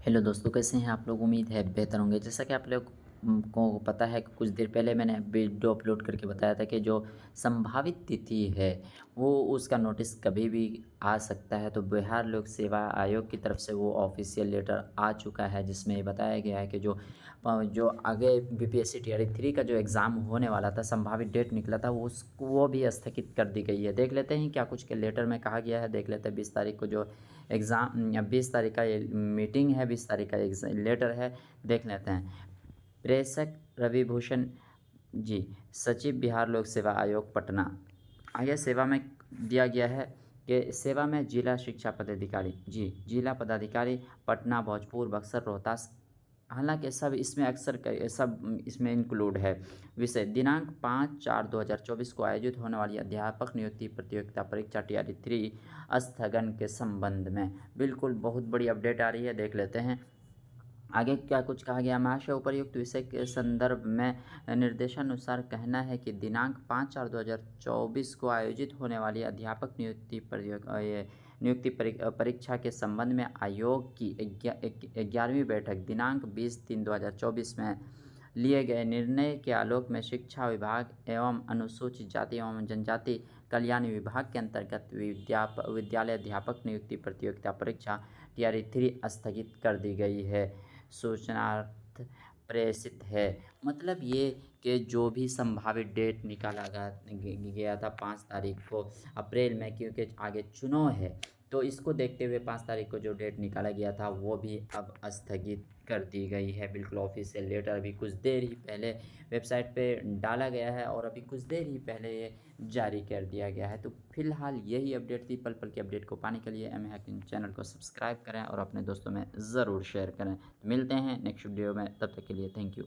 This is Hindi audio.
हेलो दोस्तों, कैसे हैं आप लोग? उम्मीद है बेहतर होंगे। जैसा कि आप लोग को पता है कि कुछ देर पहले मैंने वीडियो अपलोड करके बताया था कि जो संभावित तिथि है वो उसका नोटिस कभी भी आ सकता है। तो बिहार लोक सेवा आयोग की तरफ से वो ऑफिशियल लेटर आ चुका है, जिसमें ये बताया गया है कि जो आगे बीपीएससी टीआरई 3 का जो एग्ज़ाम होने वाला था, संभावित डेट निकला था, वो भी स्थगित कर दी गई है। देख लेते हैं क्या कुछ के लेटर में कहा गया है। देख लेते हैं 20 तारीख को जो एग्ज़ाम 20 तारीख का ये मीटिंग है, 20 तारीख का लेटर है। देख लेते हैं। प्रेषक रवि भूषण जी, सचिव बिहार लोक सेवा आयोग पटना। आगे सेवा में दिया गया है कि सेवा में जिला शिक्षा पदाधिकारी जी, जिला पदाधिकारी पटना, भोजपुर, बक्सर, रोहतास। हालाँकि सब इसमें अक्सर क सब इसमें इंक्लूड है। विषय दिनांक 5/4/2024 को आयोजित होने वाली अध्यापक नियुक्ति प्रतियोगिता परीक्षा टीआरई 3 स्थगन के संबंध में। बिल्कुल बहुत बड़ी अपडेट आ रही है, देख लेते हैं। आगे क्या कुछ कहा गया? महाशय, उपर्युक्त विषय के संदर्भ में निर्देशानुसार कहना है कि दिनांक 5/4/2024 को आयोजित होने वाली अध्यापक नियुक्ति परीक्षा के संबंध में आयोग की 11वीं बैठक दिनांक 20/3/2024 में लिए गए निर्णय के आलोक में शिक्षा विभाग एवं अनुसूचित जाति एवं जनजाति कल्याण विभाग के अंतर्गत विद्यालय अध्यापक नियुक्ति प्रतियोगिता परीक्षा टीआरई 3 स्थगित कर दी गई है। सूचनार्थ प्रेषित है। मतलब ये कि जो भी संभावित डेट निकाला गया था 5 तारीख को अप्रैल में, क्योंकि आगे चुनाव है, तो इसको देखते हुए 5 तारीख को जो डेट निकाला गया था वो भी अब स्थगित कर दी गई है। बिल्कुल ऑफिशियल लेटर अभी कुछ देर ही पहले वेबसाइट पे डाला गया है और अभी कुछ देर ही पहले ये जारी कर दिया गया है। तो फिलहाल यही अपडेट थी। पल पल की अपडेट को पाने के लिए एम हैकिंग चैनल को सब्सक्राइब करें और अपने दोस्तों में ज़रूर शेयर करें। तो मिलते हैं नेक्स्ट वीडियो में, तब तक के लिए थैंक यू।